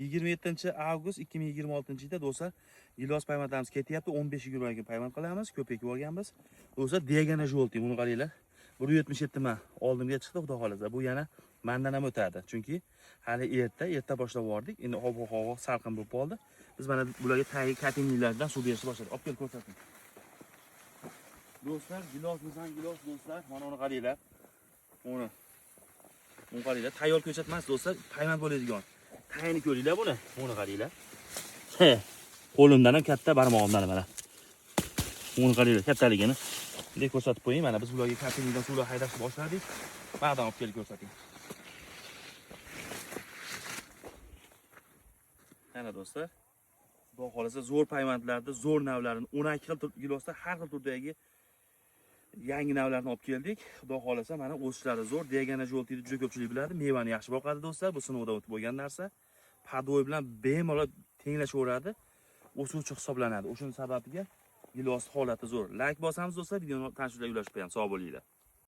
27-avgust 2026-yilda do'stlar gilos payvandlarimiz ketyapti. 15-20 ga payvand qilamiz. Ko'payib olganmiz. Do'stlar Diagana Jolti buni qaranglar. 177 man oldimga chiqdi, xudo xolasa. Bu yana mendan ham o'tadi. Chunki hali erta boshlab bordik. Endi havo salqin bo'lib qoldi. Biz mana bularga tagi katinlardan suv berishni boshladik. Olib kelib ko'rsating. Do'stlar, gilosmizdan gilos do'stlar, mana uni qaranglar. Uni qaranglar, tayyor ko'chat emas do'stlar, payvand bo'ladigan. Tayini ko'ringlar buni. Buni qaranglar. Qo'limdan ham katta, barmog'imdan ham mana. Buni qaranglar, kattaligini. Bunday ko'rsatib qo'ying. Mana biz bularga katindan suvlar haydashni boshladik. Ma'dan olib kelib ko'rsating. Mana do'stlar, xudo xolasa zo'r payvandlarda, zo'r navlarini 12 xil gilosda har xil turdagi yangi navlarni olib keldik. Xudo xolasa mana o'sishlari zo'r. Diagana Joltini juda ko'pchilik biladi. Mevani yaxshi boqadi do'stlar. Bu sinovdan o'tib bo'lgan narsa. Padoy bilan bemalol tenglashaveradi. O'suvchi hisoblanadi. O'shuning sababiga gilos holati zo'r. Like bosamiz do'stlar, videoni tanishlarga ulashib qo'yamiz. Sog' bo'linglar.